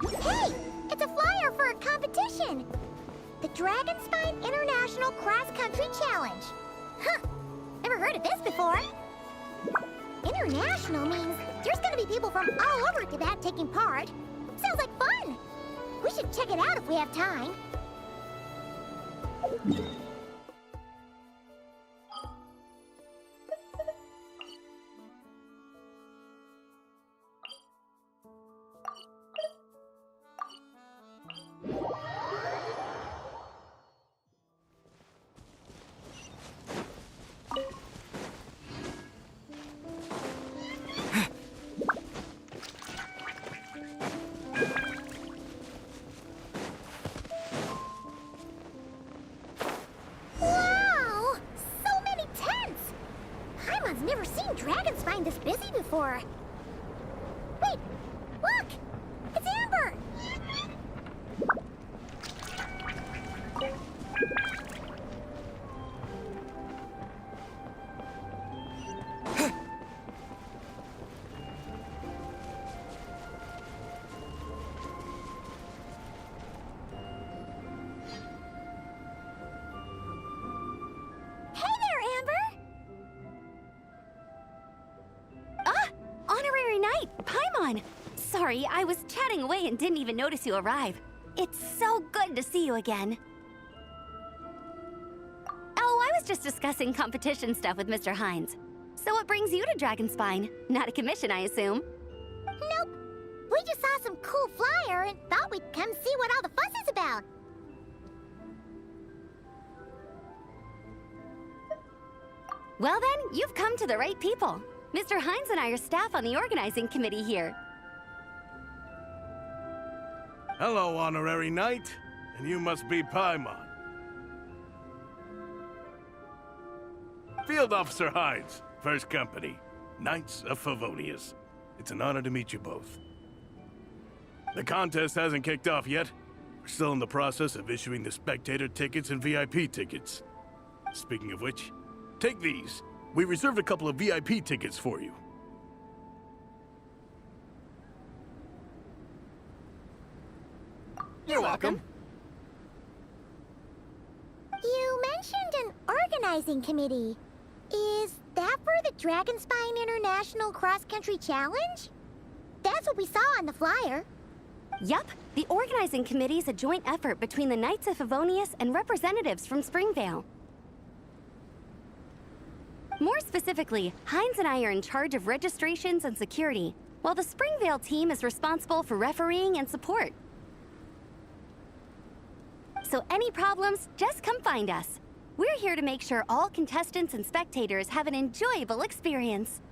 Hey! It's a flyer for a competition! The Dragonspine International Cross Country Challenge. Huh! Never heard of this before. International means there's gonna be people from all over Tibet taking part. Sounds like fun! We should check it out if we have time. I've never seen Dragonspine this busy before. Wait, look! It's Amber! Sorry, I was chatting away and didn't even notice you arrive. It's so good to see you again. Oh, I was just discussing competition stuff with Mr. Hines. So what brings you to Dragonspine? Not a commission, I assume? Nope. We just saw some cool flyer and thought we'd come see what all the fuss is about. Well then, you've come to the right people. Mr. Hines and I are staff on the organizing committee here. Hello, Honorary Knight. And you must be Paimon. Field Officer Hines, First Company, Knights of Favonius. It's an honor to meet you both. The contest hasn't kicked off yet. We're still in the process of issuing the spectator tickets and VIP tickets. Speaking of which, take these. We reserved a couple of VIP tickets for you. You're welcome. You mentioned an organizing committee. Is that for the Dragonspine International Cross Country Challenge? That's what we saw on the flyer. Yup. The organizing committee is a joint effort between the Knights of Favonius and representatives from Springvale. More specifically, Hines and I are in charge of registrations and security, while the Springvale team is responsible for refereeing and support. So any problems, just come find us. We're here to make sure all contestants and spectators have an enjoyable experience.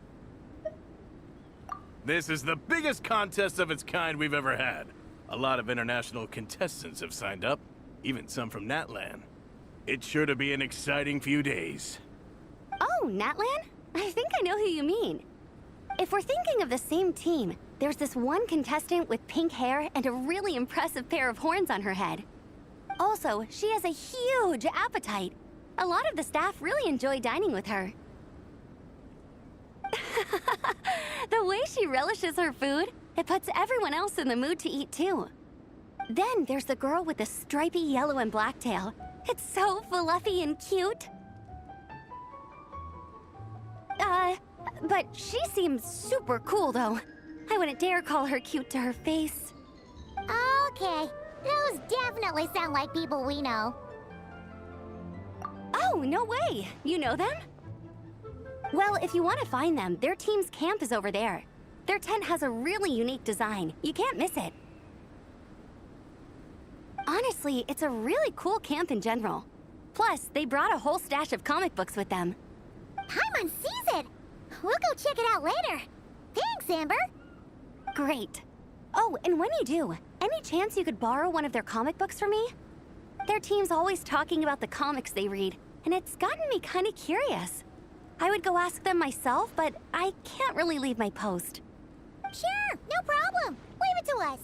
This is the biggest contest of its kind we've ever had. A lot of international contestants have signed up, even some from Natlan. It's sure to be an exciting few days. Oh, Natlan? I think I know who you mean. If we're thinking of the same team, there's this one contestant with pink hair and a really impressive pair of horns on her head. Also, she has a huge appetite. A lot of the staff really enjoy dining with her. The way she relishes her food, it puts everyone else in the mood to eat too. Then there's the girl with the stripy yellow and black tail. It's so fluffy and cute. But she seems super cool though. I wouldn't dare call her cute to her face. Okay, those definitely sound like people we know. Oh, no way! You know them? Well, if you want to find them, their team's camp is over there. Their tent has a really unique design. You can't miss it. Honestly, it's a really cool camp in general. Plus, they brought a whole stash of comic books with them. Paimon sees it! We'll go check it out later. Thanks, Amber! Great. Oh, and when you do, any chance you could borrow one of their comic books from me? Their team's always talking about the comics they read, and it's gotten me kind of curious. I would go ask them myself, but I can't really leave my post. Sure, no problem. Leave it to us.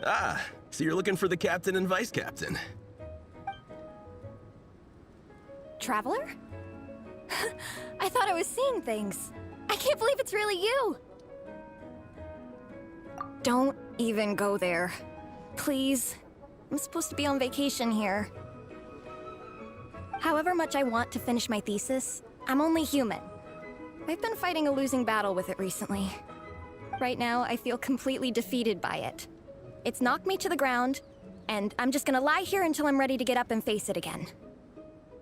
Ah, so you're looking for the captain and vice captain. Traveler? I thought I was seeing things. I can't believe it's really you! Don't even go there. Please. I'm supposed to be on vacation here. However much I want to finish my thesis, I'm only human. I've been fighting a losing battle with it recently. Right now, I feel completely defeated by it. It's knocked me to the ground, and I'm just gonna lie here until I'm ready to get up and face it again.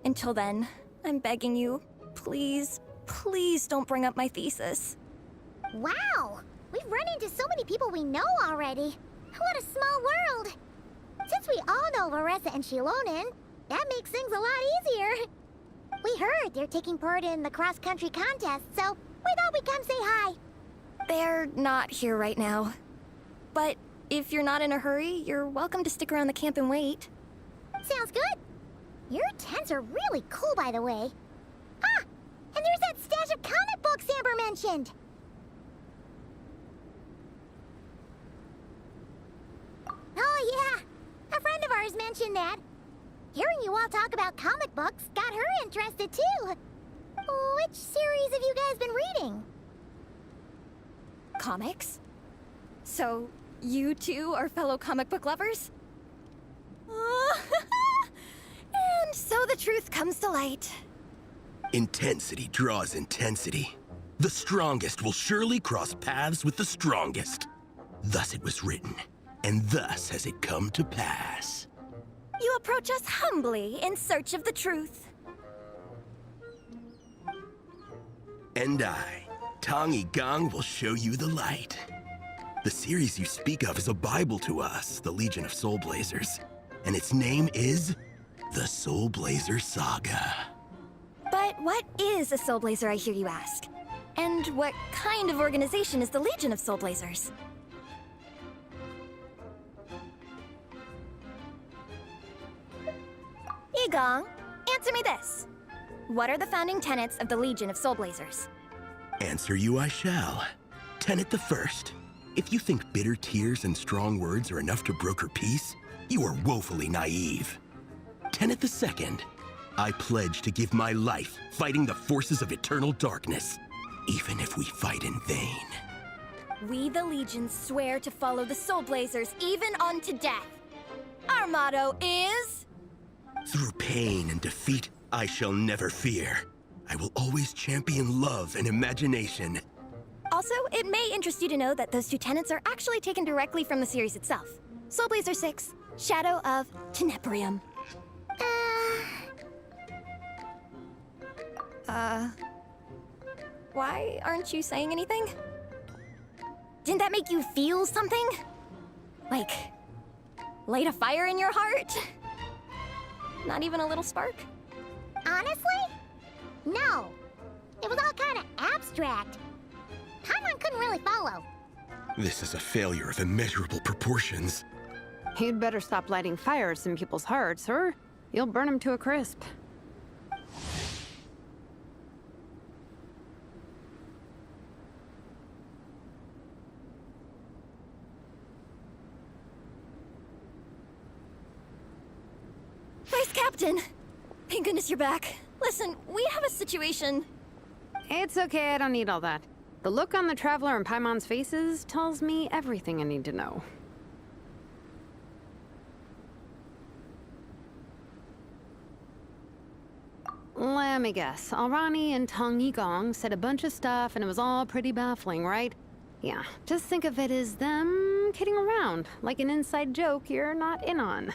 Until then, I'm begging you, please, please don't bring up my thesis. Wow! We've run into so many people we know already. What a small world! Since we all know Varessa and Shilonen, that makes things a lot easier. We heard they're taking part in the cross-country contest, so we thought we'd come say hi. They're not here right now. But if you're not in a hurry, you're welcome to stick around the camp and wait. Sounds good. Your tents are really cool, by the way. Ah! And there's that stash of comic books Amber mentioned! Oh yeah! A friend of ours mentioned that. Hearing you all talk about comic books got her interested too. Which series have you guys been reading? Comics? So, you two are fellow comic book lovers? And so the truth comes to light. Intensity draws intensity. The strongest will surely cross paths with the strongest. Thus it was written, and thus has it come to pass. You approach us humbly in search of the truth. And I, Tong Gang, will show you the light. The series you speak of is a Bible to us, the Legion of Soulblazers, and its name is the Soulblazer Saga. But what is a Soulblazer, I hear you ask? And what kind of organization is the Legion of Soulblazers? Igong, answer me this. What are the founding tenets of the Legion of Soulblazers? Answer you I shall. Tenet the first. If you think bitter tears and strong words are enough to broker peace, you are woefully naive. Tenet the second. I pledge to give my life fighting the forces of eternal darkness, even if we fight in vain. We, the Legion, swear to follow the Soulblazers even unto death. Our motto is... Through pain and defeat, I shall never fear. I will always champion love and imagination. Also, it may interest you to know that those two tenets are actually taken directly from the series itself. Soulblazer 6, Shadow of Tenebrium. Why aren't you saying anything? Didn't that make you feel something? Like, light a fire in your heart? Not even a little spark? Honestly? No. It was all kind of abstract. Paimon couldn't really follow. This is a failure of immeasurable proportions. You'd better stop lighting fires in people's hearts, or you'll burn them to a crisp. Vice Captain! Thank goodness you're back. Listen, we have a situation. It's okay, I don't need all that. The look on the Traveler and Paimon's faces tells me everything I need to know. Let me guess. Alrani and Tong Yigong said a bunch of stuff and it was all pretty baffling, right? Yeah, just think of it as them kidding around, like an inside joke you're not in on.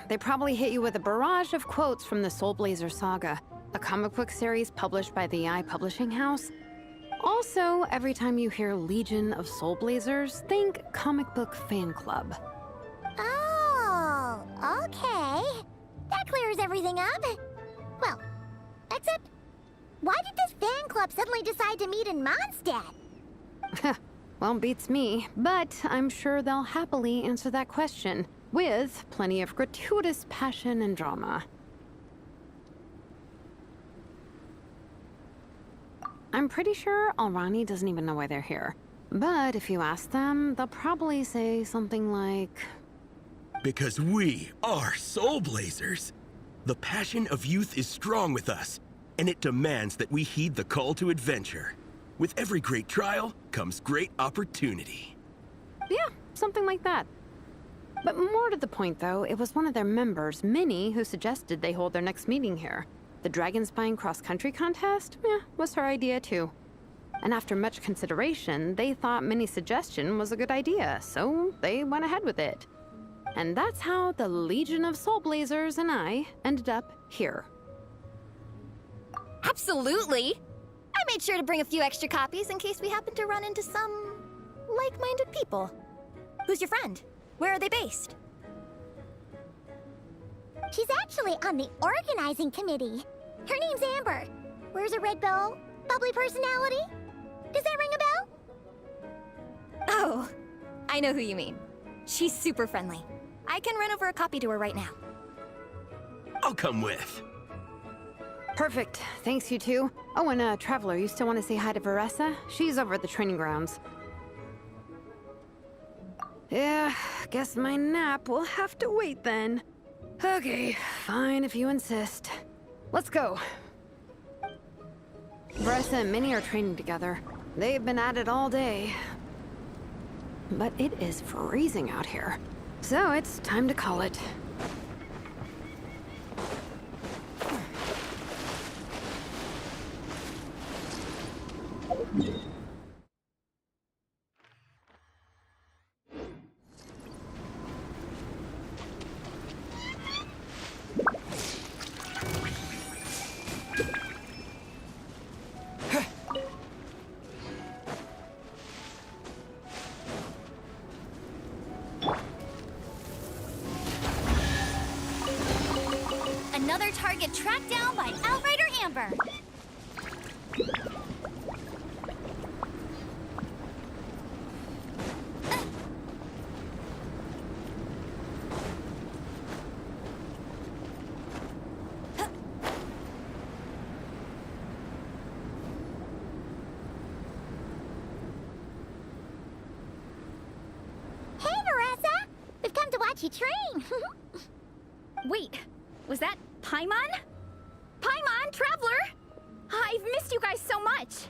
They probably hit you with a barrage of quotes from the Soulblazer Saga, a comic book series published by the AI Publishing House. Also, every time you hear Legion of Soulblazers, think comic book fan club. Oh, okay. That clears everything up. Well, except, why did this fan club suddenly decide to meet in Mondstadt? Well, beats me, but I'm sure they'll happily answer that question, with plenty of gratuitous passion and drama. I'm pretty sure Alrani doesn't even know why they're here. But if you ask them, they'll probably say something like, Because we are Soulblazers. The passion of youth is strong with us, and it demands that we heed the call to adventure. With every great trial comes great opportunity. yeah, something like that. But more to the point, though, it was one of their members, Minnie, who suggested they hold their next meeting here. The Dragon Spine cross-country contest? Yeah, was her idea, too. And after much consideration, they thought Minnie's suggestion was a good idea, so they went ahead with it. And that's how the Legion of Soulblazers and I ended up here. Absolutely! I made sure to bring a few extra copies in case we happen to run into some like-minded people. Who's your friend? Where are they based? She's actually on the organizing committee. Her name's Amber. Wears a red bow, bubbly personality. Does that ring a bell? Oh, I know who you mean. She's super friendly. I can run over a copy to her right now. I'll come with. Perfect. Thanks, you two. Oh, and Traveler, you still want to say hi to Veressa? She's over at the training grounds. Yeah, guess my nap will have to wait then. Okay, fine if you insist. Let's go. Veressa and Minnie are training together. They've been at it all day. But it is freezing out here. So it's time to call it. Another target tracked down by Outrider Amber. Hey, Veressa! We've come to watch you train. Wait, was that Paimon? Paimon, Traveler! I've missed you guys so much!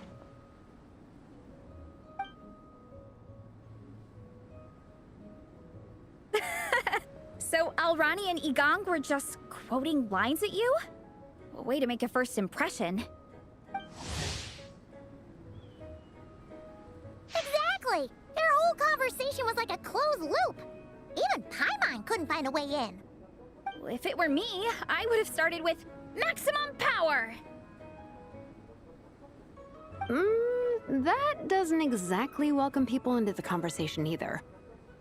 So Alrani and Igong were just quoting lines at you? Way to make a first impression. Exactly! Their whole conversation was like a closed loop. Even Paimon couldn't find a way in. If it were me, I would have started with maximum power! That doesn't exactly welcome people into the conversation either.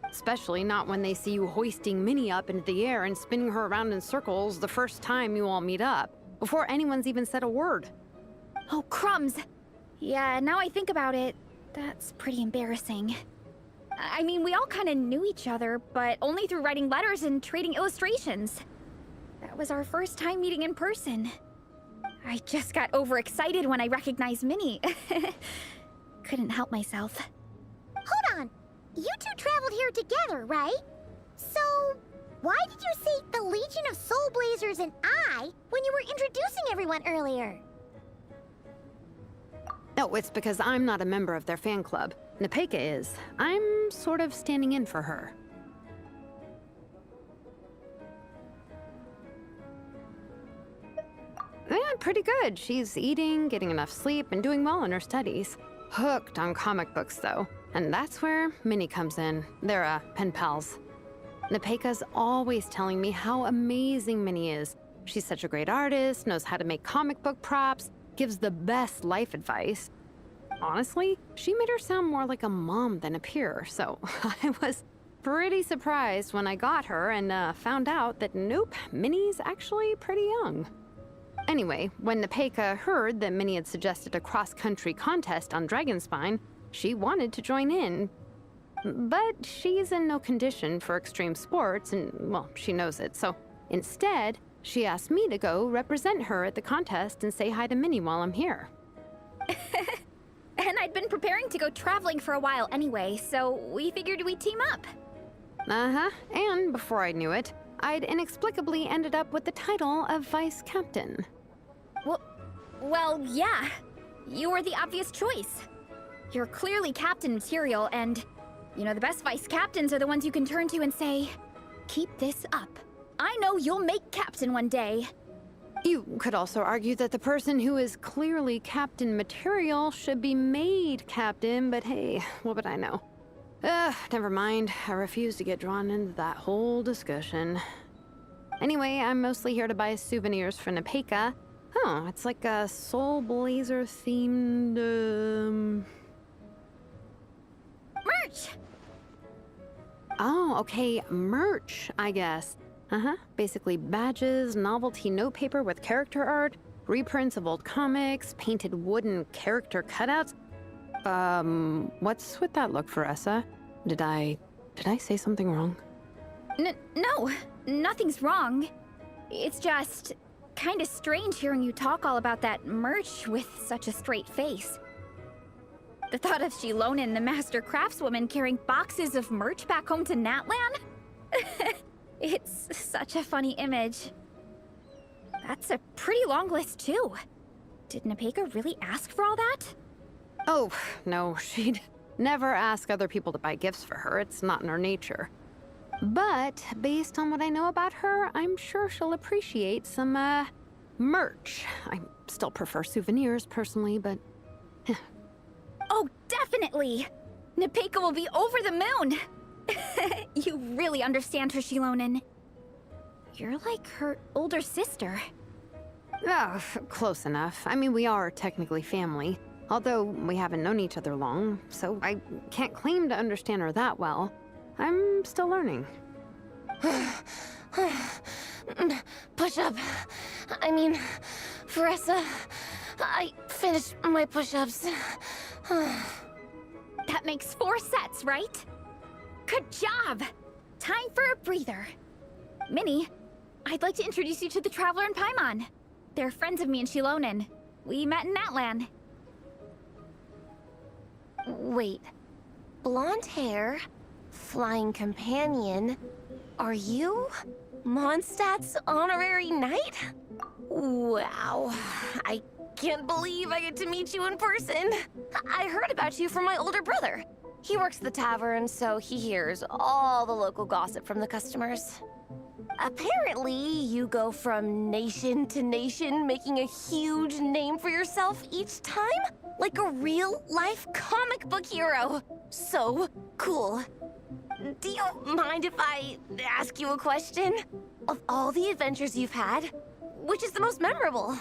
Especially not when they see you hoisting Minnie up into the air and spinning her around in circles the first time you all meet up, before anyone's even said a word. Oh, crumbs! Yeah, now I think about it, that's pretty embarrassing. I mean, we all kind of knew each other, but only through writing letters and trading illustrations. That was our first time meeting in person. I just got overexcited when I recognized Minnie. Couldn't help myself. Hold on. You two traveled here together, right? So, why did you say the Legion of Soulblazers and I when you were introducing everyone earlier? No, it's because I'm not a member of their fan club. Nepeka is. I'm sort of standing in for her. Yeah, pretty good. She's eating, getting enough sleep, and doing well in her studies. Hooked on comic books, though. And that's where Minnie comes in. They're, pen pals. Nepeka's always telling me how amazing Minnie is. She's such a great artist, knows how to make comic book props, gives the best life advice. Honestly, she made her sound more like a mom than a peer, so I was pretty surprised when I got her and found out that nope, Minnie's actually pretty young. Anyway, when Nepeka heard that Minnie had suggested a cross-country contest on Dragonspine, she wanted to join in. But she's in no condition for extreme sports, and, well, she knows it, so instead, she asked me to go represent her at the contest and say hi to Minnie while I'm here. And I'd been preparing to go traveling for a while anyway, so we figured we'd team up. Uh-huh. And before I knew it, I'd inexplicably ended up with the title of vice captain. Well, yeah. You were the obvious choice. You're clearly captain material, and you know, the best vice captains are the ones you can turn to and say, keep this up. I know you'll make captain one day. You could also argue that the person who is clearly captain material should be made captain, but hey, what would I know? Never mind. I refuse to get drawn into that whole discussion. Anyway, I'm mostly here to buy souvenirs for Nepeka. Oh, it's like a Soulblazer themed, Merch! Oh, okay, merch, I guess. Basically badges, novelty notepaper with character art, reprints of old comics, painted wooden character cutouts. What's with that look, Faressa? Did I say something wrong? No, nothing's wrong. It's just kinda strange hearing you talk all about that merch with such a straight face. The thought of Shilonen, the master craftswoman, carrying boxes of merch back home to Natlan? It's such a funny image. That's a pretty long list, too. Did Nepeka really ask for all that? Oh, no, she'd never ask other people to buy gifts for her. It's not in her nature. But based on what I know about her, I'm sure she'll appreciate some, merch. I still prefer souvenirs, personally, but... Oh, definitely! Nepeka will be over the moon! You really understand her, Shilonen. You're like her older sister. Oh, close enough. I mean, we are technically family, although we haven't known each other long, so I can't claim to understand her that well. I'm still learning. Push-up. I mean, Faressa, I finished my push-ups. That makes 4 sets, right? Good job! Time for a breather. Minnie, I'd like to introduce you to the Traveler and Paimon. They're friends of me and Shilonen. We met in Natlan. Wait. Blonde hair, flying companion. Are you Mondstadt's honorary knight? Wow. I can't believe I get to meet you in person. I heard about you from my older brother. He works at the tavern, so he hears all the local gossip from the customers. Apparently, you go from nation to nation, making a huge name for yourself each time? Like a real-life comic book hero. So cool. Do you mind if I ask you a question? Of all the adventures you've had, which is the most memorable?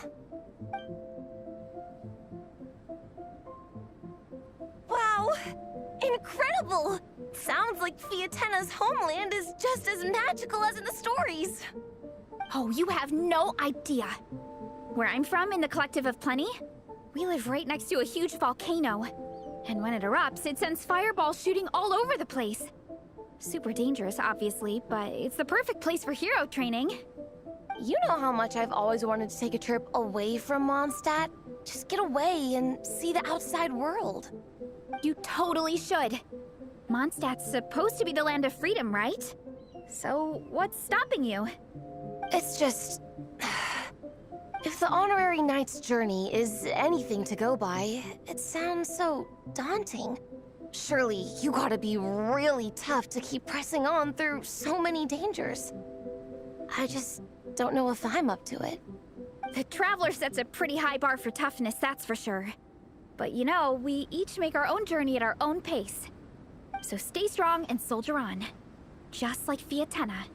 Wow! Incredible! Sounds like Fiatena's homeland is just as magical as in the stories. Oh, you have no idea. Where I'm from, in the Collective of Plenty, we live right next to a huge volcano. And when it erupts, it sends fireballs shooting all over the place. Super dangerous, obviously, but it's the perfect place for hero training. You know how much I've always wanted to take a trip away from Mondstadt? Just get away and see the outside world. You totally should. Mondstadt's supposed to be the land of freedom, right? So, what's stopping you? It's just... If the honorary knight's journey is anything to go by, it sounds so daunting. Surely you gotta be really tough to keep pressing on through so many dangers. I just don't know if I'm up to it. The Traveler sets a pretty high bar for toughness, that's for sure. But you know, we each make our own journey at our own pace. So stay strong and soldier on. Just like Fiatena.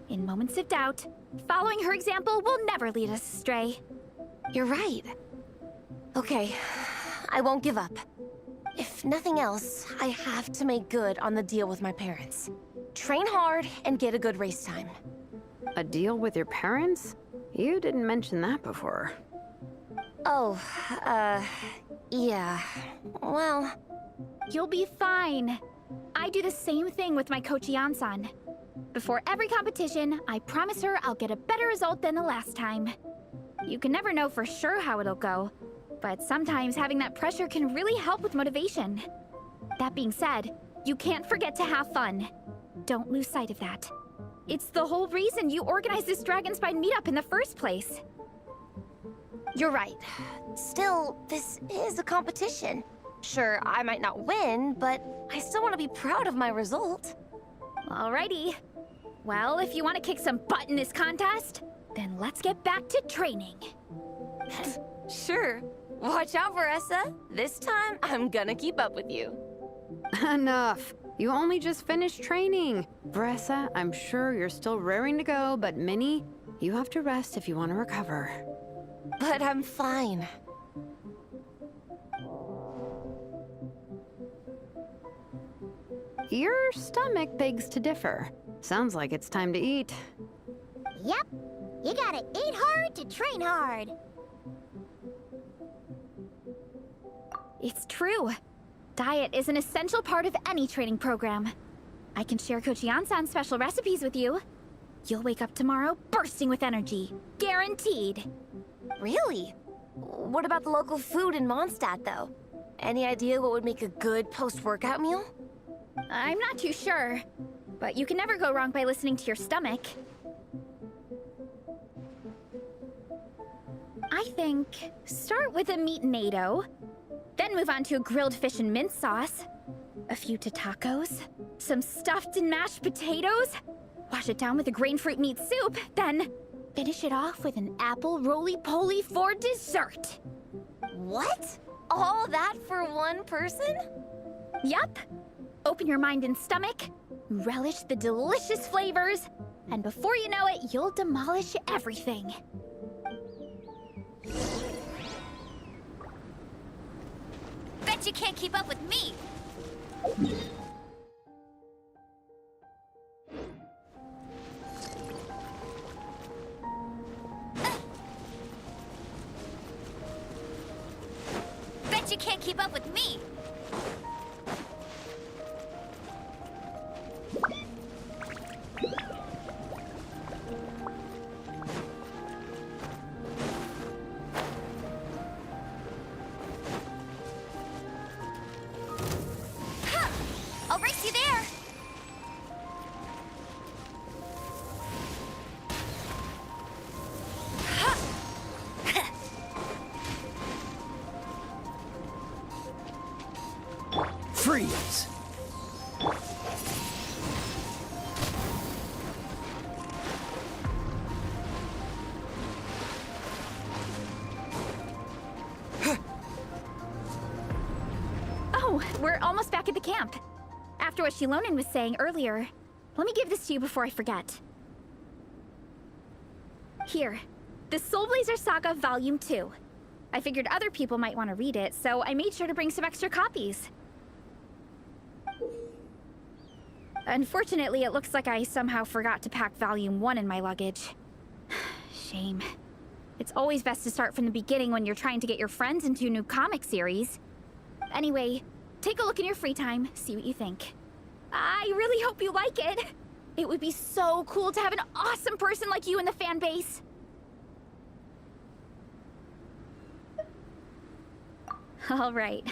In moments of doubt, following her example will never lead us astray. You're right. Okay, I won't give up. If nothing else, I have to make good on the deal with my parents. Train hard and get a good race time. A deal with your parents? You didn't mention that before. Oh, yeah. Well... You'll be fine. I do the same thing with my coach Ian-san. Before every competition, I promise her I'll get a better result than the last time. You can never know for sure how it'll go, But sometimes having that pressure can really help with motivation. That being said, you can't forget to have fun. Don't lose sight of that. It's the whole reason you organized this Dragonspine meetup in the first place. You're right. Still, this is a competition. Sure, I might not win, but I still want to be proud of my result. Alrighty. Well, if you want to kick some butt in this contest, then let's get back to training. Sure. Watch out, Veressa. This time, I'm gonna keep up with you. Enough. You only just finished training. Veressa, I'm sure you're still raring to go, but Minnie, you have to rest if you want to recover. But I'm fine. Your stomach begs to differ. Sounds like it's time to eat. Yep. You gotta eat hard to train hard. It's true. Diet is an essential part of any training program. I can share Coach Yansan's special recipes with you. You'll wake up tomorrow bursting with energy. Guaranteed. Really? What about the local food in Mondstadt, though? Any idea what would make a good post-workout meal? I'm not too sure, but you can never go wrong by listening to your stomach. I think start with a meat natto, then move on to a grilled fish and mint sauce, a few tacos, some stuffed and mashed potatoes, wash it down with a grain fruit meat soup, then finish it off with an apple roly-poly for dessert. What? All that for one person? Yup. Open your mind and stomach, relish the delicious flavors, and before you know it, you'll demolish everything. Bet you can't keep up with me. Bet you can't keep up with me. I'll race you there! Freeze! Oh, we're almost back at the camp. After what Shilonen was saying earlier, let me give this to you before I forget. Here, the Soulblazers Saga Volume 2. I figured other people might want to read it, so I made sure to bring some extra copies. Unfortunately, it looks like I somehow forgot to pack Volume 1 in my luggage. Shame. It's always best to start from the beginning when you're trying to get your friends into a new comic series. Anyway, take a look in your free time, see what you think. I really hope you like it. It would be so cool to have an awesome person like you in the fan base. All right.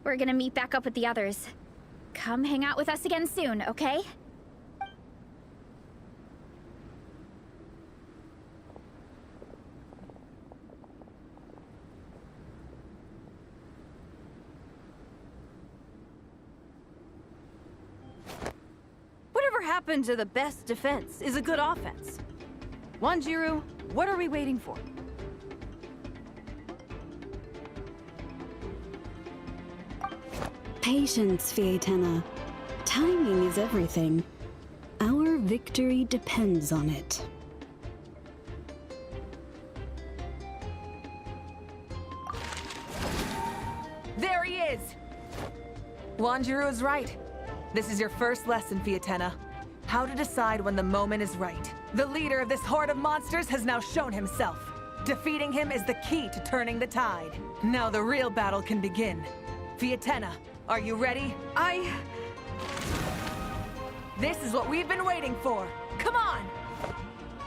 We're gonna meet back up with the others. Come hang out with us again soon, okay? Whatever happened to the best defense is a good offense? Wanjiru, what are we waiting for? Patience, Fietena. Timing is everything. Our victory depends on it. There he is! Wanjiru is right. This is your first lesson, Fietena. How to decide when the moment is right. The leader of this horde of monsters has now shown himself. Defeating him is the key to turning the tide. Now the real battle can begin. Fietena, are you ready? This is what we've been waiting for. Come on!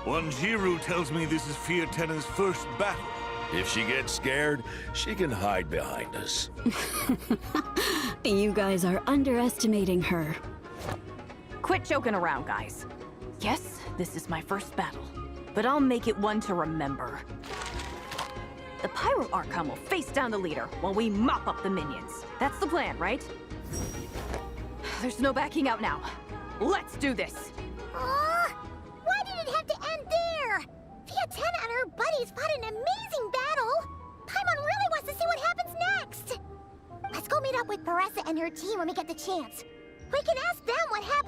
Wanjiru tells me this is Fietena's first battle. If she gets scared, she can hide behind us. You guys are underestimating her. Quit joking around, guys. Yes, this is my first battle, but I'll make it one to remember. The Pyro Archon will face down the leader while we mop up the minions. That's the plan, right? There's no backing out now. Let's do this! Why did it have to end there? Fiatena and her buddies fought an amazing battle! Paimon really wants to see what happens next! Let's go meet up with Paressa and her team when we get the chance. We can ask them what happened